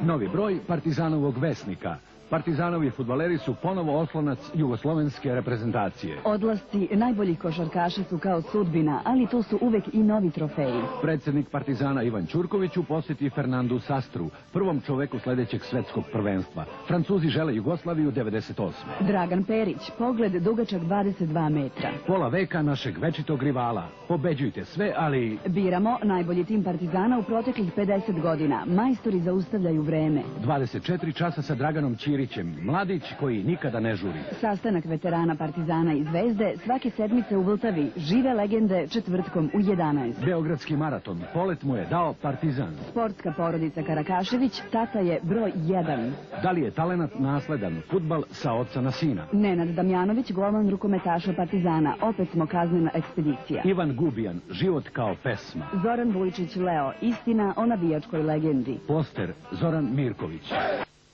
Novi broj Partizanovog vesnika. Partizanovi fudbaleri su ponovo oslonac jugoslovenske reprezentacije. Odlasci najboljih košarkaša su kao sudbina, ali to su uvek i novi trofeji. Predsjednik Partizana Ivan Ćurković u posjeti Fernandu Sastru, prvom čoveku sljedećeg svetskog prvenstva. Francuzi žele Jugoslaviju 98. Dragan Perić, pogled dugačak 22 metra. Pola veka našeg večitog rivala. Pobeđujte sve, ali... Biramo najbolji tim Partizana u proteklih 50 godina. Majstori zaustavljaju vreme. 24 časa sa Draganom Ćirićem, mladić koji nikada ne žuri. Sastanak veterana Partizana i Zvezde svake sedmice u Vltavi. Žive legende četvrtkom u 11. Beogradski maraton, polet mu je dao Partizan. Sportska porodica Karakašević, tata je broj 1. Da li je talenat nasledan, fudbal sa oca na sina? Nenad Damjanović, golman rukometaša Partizana, opet smo kaznena ekspedicija. Ivan Gubijan, život kao pesma. Zoran Vujčić Leo, istina o navijačkoj legendi. Poster, Zoran Mirković.